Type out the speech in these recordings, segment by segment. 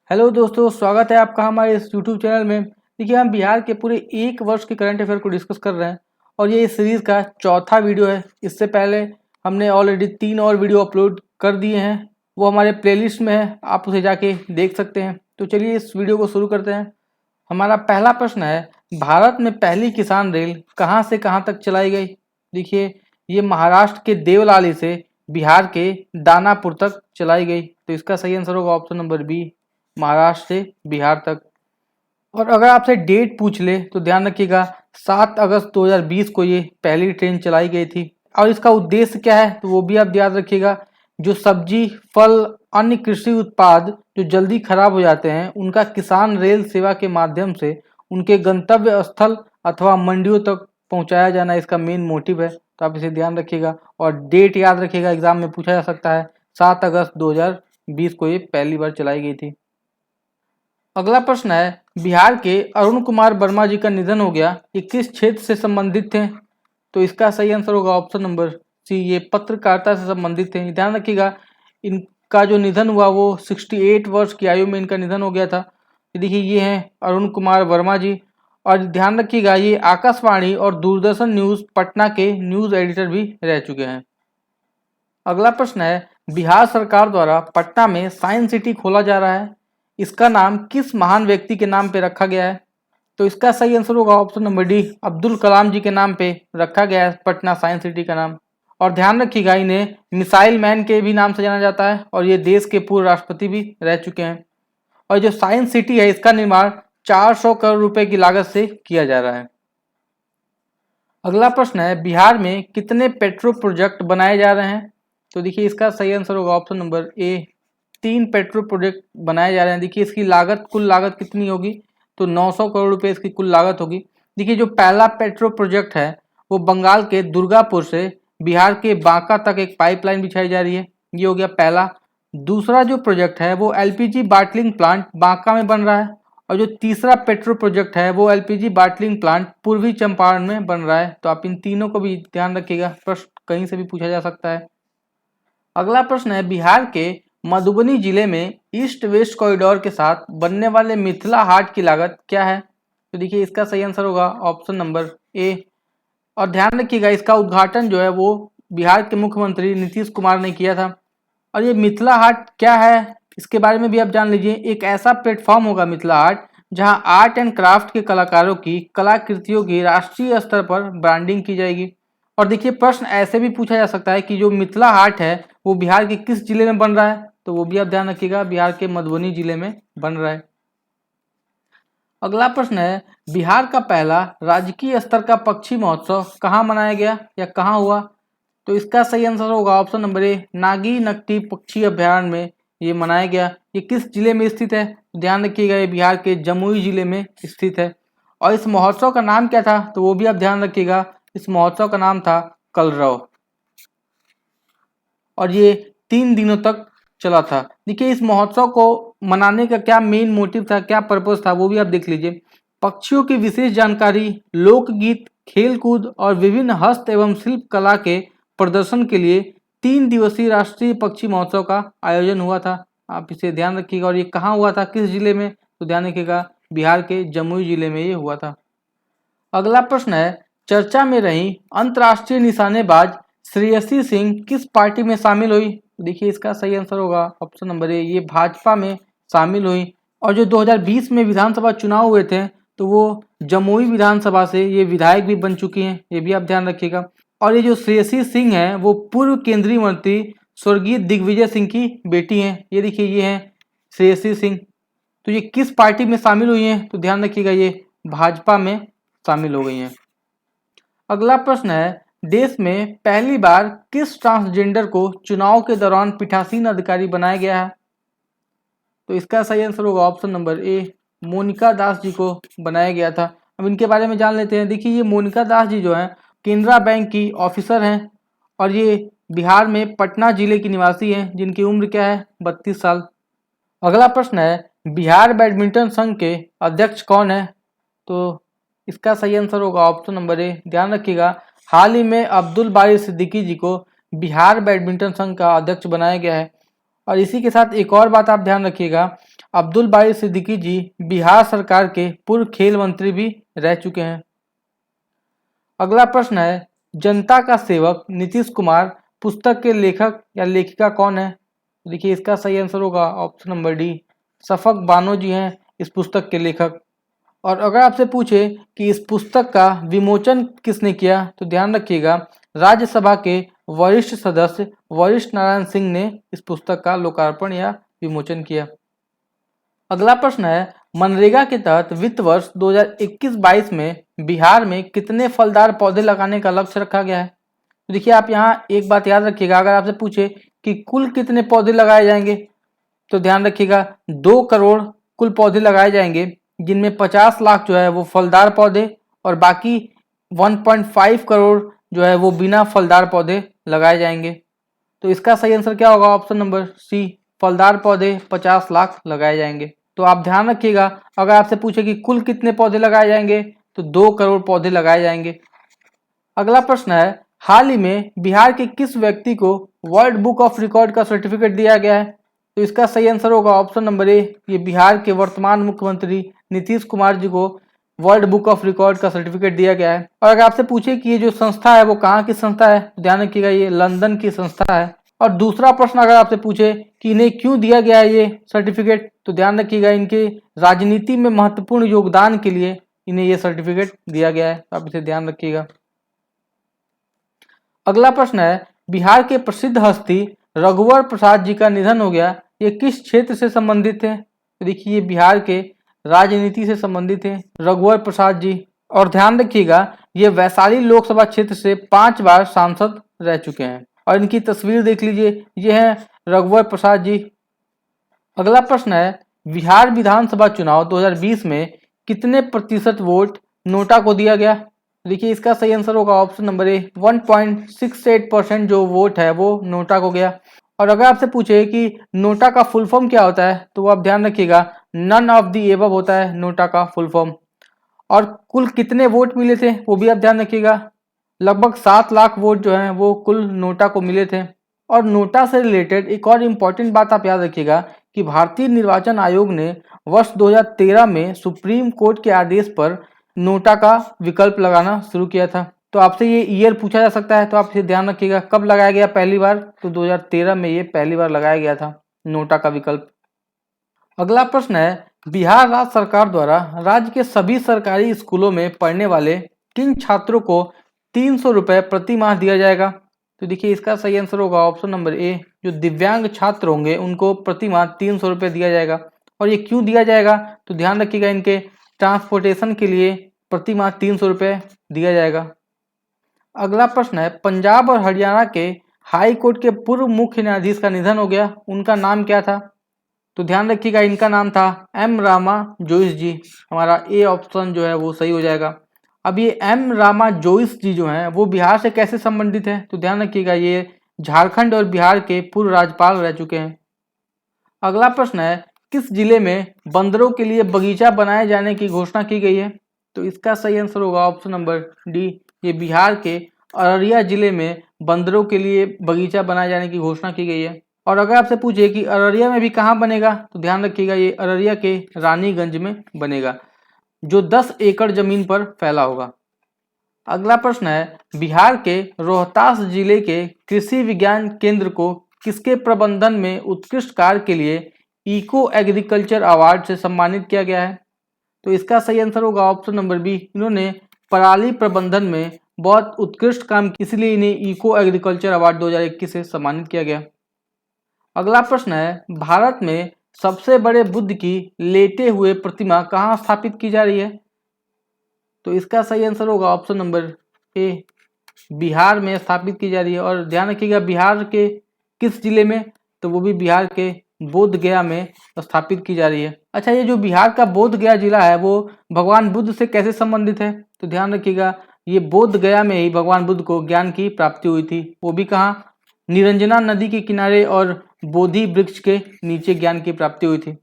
Hello दोस्तों, स्वागत है आपका हमारे इस यूट्यूब चैनल में। देखिए, हम बिहार के पूरे एक वर्ष के करंट अफेयर को डिस्कस कर रहे हैं और ये इस सीरीज़ का चौथा वीडियो है। इससे पहले हमने ऑलरेडी 3 और वीडियो अपलोड कर दिए हैं, वो हमारे प्लेलिस्ट में है, आप उसे जाके देख सकते हैं। तो चलिए इस वीडियो को शुरू करते हैं। हमारा पहला प्रश्न है, भारत में पहली किसान रेल कहाँ से कहाँ तक चलाई गई? देखिए, ये महाराष्ट्र के देवलाली से बिहार के दानापुर तक चलाई गई। तो इसका सही आंसर होगा ऑप्शन नंबर बी, महाराष्ट्र से बिहार तक। और अगर आपसे डेट पूछ ले तो ध्यान रखिएगा, 7 अगस्त 2020 को ये पहली ट्रेन चलाई गई थी। और इसका उद्देश्य क्या है तो वो भी आप याद रखिएगा, जो सब्जी, फल, अन्य कृषि उत्पाद जो जल्दी खराब हो जाते हैं उनका किसान रेल सेवा के माध्यम से उनके गंतव्य स्थल अथवा मंडियों तक पहुंचाया जाना इसका मेन मोटिव है। तो आप इसे ध्यान रखिएगा और डेट याद रखिएगा, एग्जाम में पूछा जा सकता है। 7 अगस्त 2020 को ये पहली बार चलाई गई थी। अगला प्रश्न है, बिहार के अरुण कुमार वर्मा जी का निधन हो गया, ये किस क्षेत्र से संबंधित थे? तो इसका सही आंसर होगा ऑप्शन नंबर सी, ये पत्रकारिता से संबंधित थे। ध्यान रखिएगा, इनका जो निधन हुआ वो 68 वर्ष की आयु में इनका निधन हो गया था। देखिए, ये हैं अरुण कुमार वर्मा जी। और ध्यान रखिएगा, ये आकाशवाणी और दूरदर्शन न्यूज़ पटना के न्यूज़ एडिटर भी रह चुके हैं। अगला प्रश्न है, बिहार सरकार द्वारा पटना में साइंस सिटी खोला जा रहा है, इसका नाम किस महान व्यक्ति के नाम पे रखा गया है? तो इसका सही आंसर होगा option number D, Abdul Kalam जी के नाम पे रखा गया है पटना साइंस सिटी का नाम। और ध्यान रखिएगा, इन्हें मिसाइल मैन के भी नाम से जाना जाता है और ये देश के पूर्व राष्ट्रपति भी रह चुके हैं। और जो साइंस सिटी है इसका निर्माण 400 करोड़ रुपए की लागत से किया जा रहा है। अगला प्रश्न है, बिहार में कितने पेट्रो प्रोजेक्ट बनाए जा रहे हैं? तो देखिए, इसका सही आंसर होगा option number A, 3 petro project बनाए जा रहे हैं। देखिए, इसकी लागत, कुल लागत कितनी होगी? तो 900 करोड़ रुपए इसकी कुल लागत होगी। देखिए, जो पहला पेट्रो प्रोजेक्ट है वो बंगाल के दुर्गापुर से बिहार के बांका तक एक पाइपलाइन बिछाई जा रही है, ये हो गया पहला। दूसरा जो प्रोजेक्ट है वो एलपीजी बाटलिंग प्लांट बांका में बन रहा है। और जो तीसरा पेट्रो प्रोजेक्ट है वो एलपीजी बाटलिंग प्लांट पूर्वी चंपारण में बन रहा है। तो आप इन तीनों को भी ध्यान रखिएगा, प्रश्न कहीं से भी पूछा जा सकता है। अगला प्रश्न है, बिहार के मधुबनी जिले में ईस्ट वेस्ट कॉरिडोर के साथ बनने वाले मिथिला हाट की लागत क्या है? तो देखिए, इसका सही आंसर होगा ऑप्शन नंबर ए। और ध्यान रखिएगा, इसका उद्घाटन जो है वो बिहार के मुख्यमंत्री नीतीश कुमार ने किया था। और ये मिथिला हाट क्या है इसके बारे में भी आप जान लीजिए। एक ऐसा प्लेटफॉर्म होगा मिथिला हाट जहां आर्ट एंड क्राफ्ट के कलाकारों की कलाकृतियों की राष्ट्रीय स्तर पर ब्रांडिंग की जाएगी। और देखिए, प्रश्न ऐसे भी पूछा जा सकता है कि जो मिथिला हाट है वो बिहार के किस जिले में बन रहा है? तो वो भी आप ध्यान रखिएगा, बिहार के मधुबनी जिले में बन रहा है। अगला प्रश्न है, बिहार का पहला राजकीय स्तर का पक्षी महोत्सव कहाँ मनाया गया या कहाँ हुआ? तो इसका सही आंसर होगा option number A, Nagi Nakti पक्षी अभ्यारण्य में ये मनाया गया। ये किस जिले में स्थित है? तो ध्यान रखिएगा, ये बिहार के जमुई जिले में स्थित है। और इस महोत्सव का नाम क्या था? तो वो भी आप ध्यान रखिएगा, इस महोत्सव का नाम था कलरव। और ये 3 दिनों तक चला था। देखिए, इस महोत्सव को मनाने का क्या मेन मोटिव था, क्या पर्पस था, वो भी आप देख लीजिए। पक्षियों की विशेष जानकारी, लोकगीत, खेलकूद और विभिन्न हस्त एवं शिल्प कला के प्रदर्शन के लिए 3 दिवसीय राष्ट्रीय पक्षी महोत्सव का आयोजन हुआ था। आप इसे ध्यान रखिएगा। और ये कहाँ हुआ था, किस जिले में? तो ध्यान रखिएगा, बिहार के जमुई जिले में ये हुआ था। अगला प्रश्न है, चर्चा में रही अंतर्राष्ट्रीय निशानेबाज श्रेयसी सिंह किस पार्टी में शामिल हुई? देखिए, इसका सही आंसर होगा ऑप्शन नंबर ए, ये भाजपा में शामिल हुई। और जो 2020 में विधानसभा चुनाव हुए थे तो वो जमुई विधानसभा से ये विधायक भी बन चुकी हैं, ये भी आप ध्यान रखिएगा। और ये जो श्रेयसी सिंह है वो पूर्व केंद्रीय मंत्री स्वर्गीय दिग्विजय सिंह की बेटी हैं। ये देखिए, ये हैं श्रेयसी सिंह। तो ये किस पार्टी में शामिल हुई हैं? तो ध्यान रखिएगा, ये भाजपा में शामिल हो गई हैं। अगला प्रश्न है, देश में पहली बार किस ट्रांसजेंडर को चुनाव के दौरान पीठासीन अधिकारी बनाया गया है? तो इसका सही आंसर होगा option number A, Monika Das ji को बनाया गया था। अब इनके बारे में जान लेते हैं। देखिए, ये मोनिका दास जी जो हैं केनरा बैंक की ऑफिसर हैं और ये बिहार में पटना जिले की निवासी हैं, जिनकी उम्र क्या है? 32 साल। अगला प्रश्न है, बिहार बैडमिंटन संघ के अध्यक्ष कौन है? तो इसका सही आंसर होगा ऑप्शन नंबर ए। ध्यान रखिएगा, हाल ही में अब्दुल बारी सिद्दीकी जी को बिहार बैडमिंटन संघ का अध्यक्ष बनाया गया है। और इसी के साथ एक और बात आप ध्यान रखिएगा, अब्दुल बारी सिद्दीकी जी बिहार सरकार के पूर्व खेल मंत्री भी रह चुके हैं। अगला प्रश्न है, जनता का सेवक नीतीश कुमार पुस्तक के लेखक या लेखिका कौन है? देखिए इसका सही आंसर होगा option number D, Shafaq Bano ji हैं इस पुस्तक के लेखक। और अगर आपसे पूछे कि इस पुस्तक का विमोचन किसने किया, तो ध्यान रखिएगा राज्यसभा के वरिष्ठ सदस्य वरिष्ठ नारायण सिंह ने इस पुस्तक का लोकार्पण या विमोचन किया। अगला प्रश्न है, मनरेगा के तहत वित्त वर्ष 2021-22 में बिहार में कितने फलदार पौधे लगाने का लक्ष्य रखा गया है? तो देखिए आप यहाँ एक बात याद रखिएगा, अगर आपसे पूछे कि कुल कितने पौधे लगाए जाएंगे, तो ध्यान रखिएगा 2 करोड़ कुल पौधे लगाए जाएंगे, जिनमें 50 लाख जो है वो फलदार पौधे और बाकी 1.5 करोड़ जो है वो बिना फलदार पौधे लगाए जाएंगे। तो इसका सही आंसर क्या होगा? ऑप्शन नंबर सी, फलदार पौधे 50 लाख लगाए जाएंगे। तो आप ध्यान रखिएगा, अगर आपसे पूछे कि कुल कितने पौधे लगाए जाएंगे, तो 2 करोड़ पौधे लगाए जाएंगे। अगला प्रश्न है, हाल ही में बिहार के किस व्यक्ति को वर्ल्ड बुक ऑफ रिकॉर्ड का सर्टिफिकेट दिया गया है? तो इसका सही आंसर होगा ऑप्शन नंबर ए, ये बिहार के वर्तमान मुख्यमंत्री नीतीश कुमार जी को वर्ल्ड बुक ऑफ रिकॉर्ड का सर्टिफिकेट दिया गया है। और अगर आपसे पूछे कि ये जो संस्था है वो कहाँ की संस्था है, तो ध्यान रखिएगा ये लंदन की संस्था है। और दूसरा प्रश्न अगर आपसे पूछे कि इन्हें क्यों दिया गया है ये सर्टिफिकेट, तो ध्यान रखिएगा इनके राजनीति में महत्वपूर्ण योगदान के लिए इन्हें ये सर्टिफिकेट दिया गया है, तो आप इसे ध्यान रखिएगा। अगला प्रश्न है, बिहार के प्रसिद्ध हस्ती रघुवर प्रसाद जी का निधन हो गया, ये किस क्षेत्र से संबंधित थे? तो देखिए ये बिहार के राजनीति से संबंधित है रघुवर प्रसाद जी। और ध्यान रखिएगा ये वैशाली लोकसभा क्षेत्र से 5 बार सांसद रह चुके हैं। और इनकी तस्वीर देख लीजिए, ये है रघुवर प्रसाद जी। अगला प्रश्न है, बिहार विधानसभा चुनाव 2020 में कितने प्रतिशत वोट नोटा को दिया गया? देखिए इसका सही आंसर होगा ऑप्शन नंबर ए, 1.68% जो वोट है वो नोटा को गया। और अगर आपसे पूछे कि नोटा का फुल फॉर्म क्या होता है, तो आप ध्यान रखिएगा नन ऑफ द एबव होता है नोटा का फुल फॉर्म। और कुल कितने वोट मिले थे वो भी आप ध्यान रखिएगा, लगभग 7 लाख वोट जो हैं वो कुल नोटा को मिले थे। और नोटा से रिलेटेड एक और इम्पॉर्टेंट बात आप याद रखिएगा कि भारतीय निर्वाचन आयोग ने वर्ष 2013 में सुप्रीम कोर्ट के आदेश पर नोटा का विकल्प लगाना शुरू किया था। तो आपसे ये ईयर पूछा जा सकता है, तो आप इसे ध्यान रखिएगा कब लगाया गया पहली बार, तो 2013 में ये पहली बार लगाया गया था नोटा का विकल्प। अगला प्रश्न है, बिहार राज्य सरकार द्वारा राज्य के सभी सरकारी स्कूलों में पढ़ने वाले किन छात्रों को 300 रुपये प्रति माह दिया जाएगा? तो देखिए इसका सही आंसर होगा ऑप्शन नंबर ए, जो दिव्यांग छात्र होंगे उनको प्रति माह 300 रुपये दिया जाएगा। और ये क्यों दिया जाएगा, तो ध्यान रखिएगा इनके ट्रांसपोर्टेशन के लिए प्रति माह 300 रुपये दिया जाएगा। अगला प्रश्न है, पंजाब और हरियाणा के हाई कोर्ट के पूर्व मुख्य न्यायाधीश का निधन हो गया, उनका नाम क्या था? तो ध्यान रखिएगा इनका नाम था एम रामा जोइस जी। हमारा ए ऑप्शन जो है वो सही हो जाएगा। अब ये एम रामा जोइस जी जो हैं वो बिहार से कैसे संबंधित हैं, तो ध्यान रखिएगा ये झारखंड और बिहार के पूर्व राज्यपाल रह चुके हैं। अगला प्रश्न है, किस जिले में बंदरों के लिए बगीचा बनाए जाने की घोषणा की गई है? तो इसका सही आंसर होगा ऑप्शन नंबर डी, ये बिहार के अररिया जिले में बंदरों के लिए बगीचा बनाए जाने की घोषणा की गई है। और अगर आपसे पूछे कि अररिया में भी कहाँ बनेगा, तो ध्यान रखिएगा ये अररिया के रानीगंज में बनेगा, जो 10 एकड़ जमीन पर फैला होगा। अगला प्रश्न है, बिहार के रोहतास जिले के कृषि विज्ञान केंद्र को किसके प्रबंधन में उत्कृष्ट कार्य के लिए इको एग्रीकल्चर अवार्ड से सम्मानित किया गया है? तो इसका सही आंसर होगा ऑप्शन नंबर बी, इन्होंने पराली प्रबंधन में बहुत उत्कृष्ट काम किया, इसलिए इन्हें इको एग्रीकल्चर अवार्ड 2021 से सम्मानित किया गया। अगला प्रश्न है, भारत में सबसे बड़े बुद्ध की लेटे हुए प्रतिमा कहाँ स्थापित की जा रही है? तो इसका सही आंसर होगा ऑप्शन नंबर ए, बिहार में स्थापित की जा रही है। और ध्यान रखिएगा बिहार के किस जिले में, तो वो भी बिहार के बोध गया में स्थापित की जा रही है। अच्छा, ये जो बिहार का बोध गया जिला है वो भगवान बुद्ध से कैसे संबंधित है? तो ध्यान रखिएगा ये बोध गया में ही भगवान बुद्ध को ज्ञान की प्राप्ति हुई थी, वो भी कहाँ, निरंजना नदी के किनारे और बोधि वृक्ष के नीचे ज्ञान की प्राप्ति हुई थी।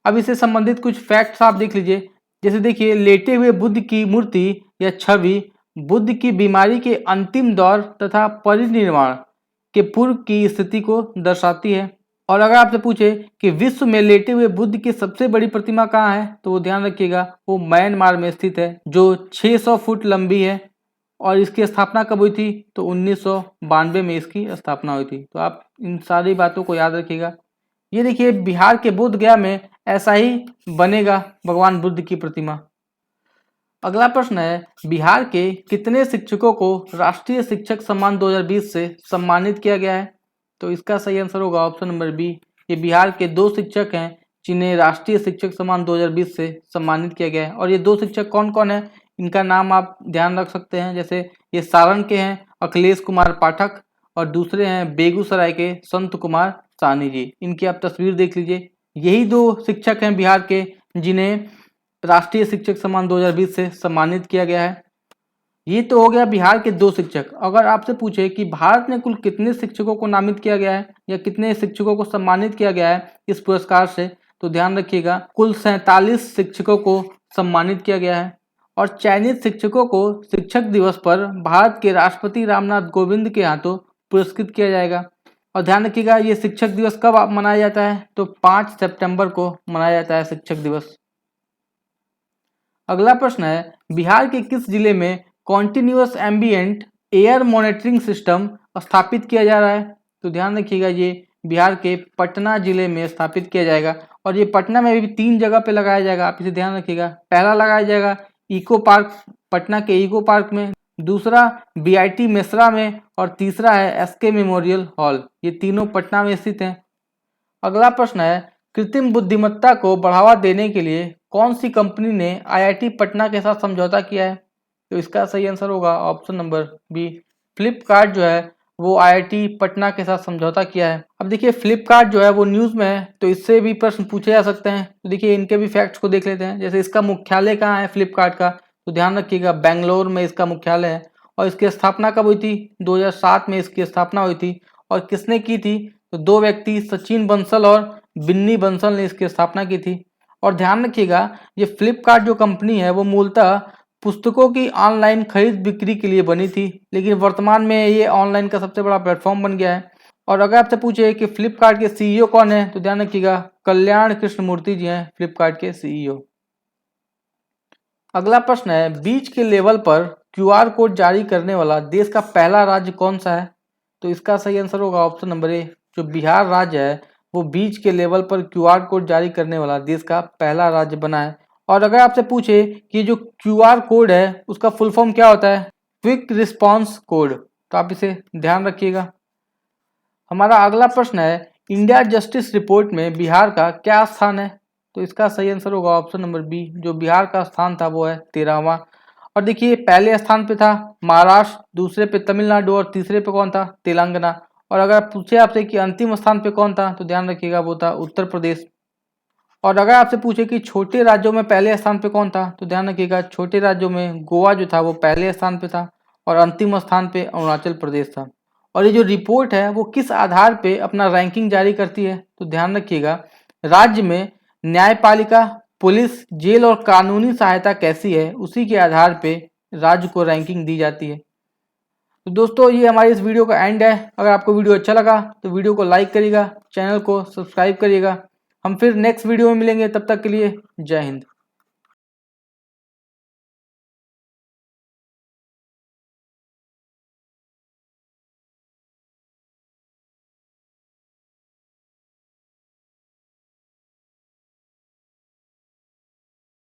अब इससे संबंधित कुछ फैक्ट्स आप देख लीजिए, जैसे देखिए लेटे हुए बुद्ध की मूर्ति या छवि बुद्ध की बीमारी के अंतिम दौर तथा परिनिर्वाण के पूर्व की स्थिति को दर्शाती है। और अगर आपसे पूछे कि विश्व में लेटे हुए बुद्ध की सबसे बड़ी प्रतिमा कहाँ है, तो वो ध्यान रखिएगा वो म्यांमार में स्थित है, जो 600 फुट लंबी है। और इसकी स्थापना कब हुई थी, तो 1992 में इसकी स्थापना हुई थी। तो आप इन सारी बातों को याद रखिएगा। ये देखिए बिहार के बोध गया में ऐसा ही बनेगा भगवान बुद्ध की प्रतिमा। अगला प्रश्न है, बिहार के कितने शिक्षकों को राष्ट्रीय शिक्षक सम्मान 2020 से सम्मानित किया गया है, तो इसका सही आंसर होगा ऑप्शन नंबर बी। ये बिहार के 2 शिक्षक हैं जिन्हें राष्ट्रीय शिक्षक सम्मान 2020 से सम्मानित किया गया है। और ये 2 शिक्षक कौन कौन है, इनका नाम आप ध्यान रख सकते हैं। जैसे ये सारण के हैं अखिलेश कुमार पाठक, और दूसरे हैं बेगूसराय के संत कुमार साहनी जी। इनकी आप तस्वीर देख लीजिए। यही 2 शिक्षक हैं बिहार के जिन्हें राष्ट्रीय शिक्षक सम्मान 2020 से सम्मानित किया गया है। ये तो हो गया बिहार के 2 शिक्षक। अगर आपसे पूछे कि भारत में कुल कितने शिक्षकों को नामित किया गया है या कितने शिक्षकों को सम्मानित किया गया है इस पुरस्कार से, तो ध्यान रखिएगा कुल 47 शिक्षकों को सम्मानित किया गया है। और चयनित शिक्षकों को शिक्षक दिवस पर भारत के राष्ट्रपति रामनाथ कोविंद के हाथों पुरस्कृत किया जाएगा। और ध्यान रखिएगा ये शिक्षक दिवस कब मनाया जाता है, तो 5 सितंबर को मनाया जाता है शिक्षक दिवस। अगला प्रश्न है, बिहार के किस जिले में continuous ambient air monitoring system स्थापित किया जा रहा है, तो ध्यान रखिएगा ये बिहार के पटना जिले में स्थापित किया जाएगा। और ये पटना में भी 3 जगह पे लगाया जाएगा, आप इसे ध्यान रखिएगा। पहला लगाया जाएगा इको पार्क, पटना के इको पार्क में, दूसरा बीआईटी मेसरा में, और तीसरा है एसके मेमोरियल हॉल। ये तीनों पटना में स्थित हैं। अगला प्रश्न है, कृत्रिम बुद्धिमत्ता को बढ़ावा देने के लिए कौन सी कंपनी ने आईआईटी पटना के साथ समझौता किया है, तो इसका सही आंसर होगा ऑप्शन नंबर बी। फ्लिपकार्ट जो है वो आईआईटी पटना के साथ समझौता किया है। अब देखिए फ्लिपकार्ट जो है वो न्यूज़ में है, तो इससे भी प्रश्न पूछे जा सकते हैं। तो देखिए इनके भी फैक्ट्स को देख लेते हैं। जैसे इसका मुख्यालय कहाँ है फ्लिपकार्ट का, तो ध्यान रखिएगा बेंगलोर में इसका मुख्यालय है। और इसकी स्थापना कब हुई थी, 2007 में इसकी स्थापना हुई थी। और किसने की थी, तो 2 व्यक्ति सचिन बंसल और बिन्नी बंसल ने इसकी स्थापना की थी। और ध्यान रखिएगा ये फ्लिपकार्ट जो कंपनी है वो मूलतः पुस्तकों की ऑनलाइन खरीद बिक्री के लिए बनी थी, लेकिन वर्तमान में ये ऑनलाइन का सबसे बड़ा प्लेटफॉर्म बन गया है। और अगर आपसे पूछे कि फ्लिपकार्ट के सीईओ कौन है, तो ध्यान रखिएगा कल्याण कृष्णमूर्ति जी हैं फ्लिपकार्ट के सीईओ। अगला प्रश्न है, बीच के लेवल पर क्यूआर कोड जारी करने वाला देश का पहला राज्य कौन सा है, तो इसका सही आंसर होगा ऑप्शन नंबर ए। जो बिहार राज्य है वो बीच के लेवल पर क्यूआर कोड जारी करने वाला देश का पहला राज्य बना है। और अगर आपसे पूछे कि जो क्यूआर कोड है उसका फुल फॉर्म क्या होता है, क्विक रिस्पांस कोड, तो आप इसे ध्यान रखिएगा। हमारा अगला प्रश्न है, इंडिया जस्टिस रिपोर्ट में बिहार का क्या स्थान है, तो इसका सही आंसर होगा ऑप्शन नंबर बी। जो बिहार का स्थान था वो है 13वां। और देखिए पहले स्थान पे था महाराष्ट्र, दूसरे पे तमिलनाडु और तीसरे पे कौन था, तेलंगाना। और अगर पूछे आपसे कि अंतिम स्थान पे कौन था, तो ध्यान रखिएगा वो था उत्तर प्रदेश। और अगर आपसे पूछे कि छोटे राज्यों में पहले स्थान पे कौन था, तो ध्यान रखिएगा छोटे राज्यों में गोवा जो था वो पहले स्थान पे था, और अंतिम स्थान पे अरुणाचल प्रदेश था। और ये जो रिपोर्ट है वो किस आधार पे अपना रैंकिंग जारी करती है, तो ध्यान रखिएगा राज्य में न्यायपालिका, पुलिस, जेल और कानूनी सहायता कैसी है उसी के आधार पे राज्य को रैंकिंग दी जाती है। तो दोस्तों ये हमारी इस वीडियो का एंड है। अगर आपको वीडियो अच्छा लगा तो वीडियो को लाइक करिएगा, चैनल को सब्सक्राइब करिएगा। हम फिर नेक्स्ट वीडियो में मिलेंगे, तब तक के लिए जय हिंद।